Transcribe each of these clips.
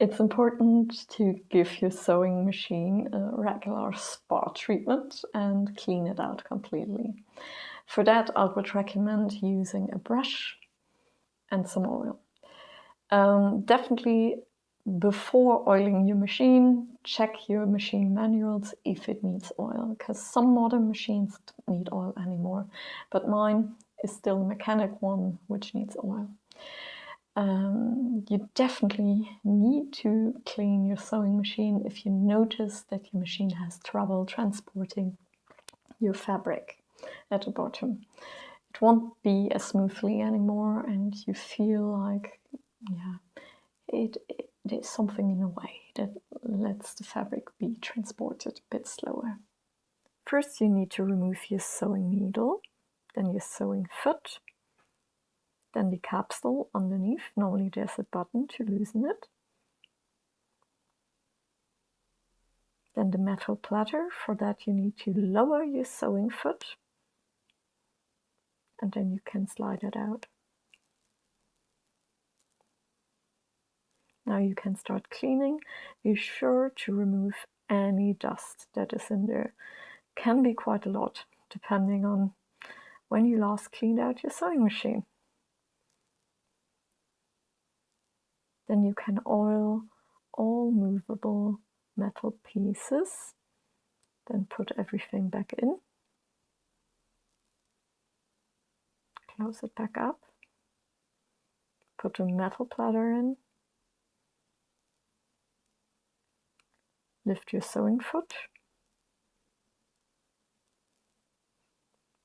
It's important to give your sewing machine a regular spa treatment and clean it out completely. For that, I would recommend using a brush and some oil. Definitely before oiling your machine, check your machine manuals if it needs oil, because some modern machines don't need oil anymore, but mine is still a mechanic one which needs oil. You definitely need to clean your sewing machine if you notice that your machine has trouble transporting your fabric at the bottom. It won't be as smoothly anymore, and you feel like, yeah, there's something in the way that lets the fabric be transported a bit slower. First, you need to remove your sewing needle, then your sewing foot, then the capsule underneath. Normally there's a button to loosen it. Then the metal platter. For that you need to lower your sewing foot, and then you can slide it out. Now you can start cleaning. Be sure to remove any dust that is in there. Can be quite a lot, depending on when you last cleaned out your sewing machine. Then you can oil all movable metal pieces. Then put everything back in. Close it back up. Put a metal platter in. Lift your sewing foot.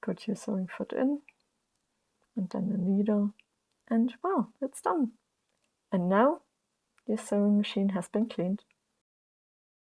Put your sewing foot in. And then the needle. And well, it's done. And now your sewing machine has been cleaned.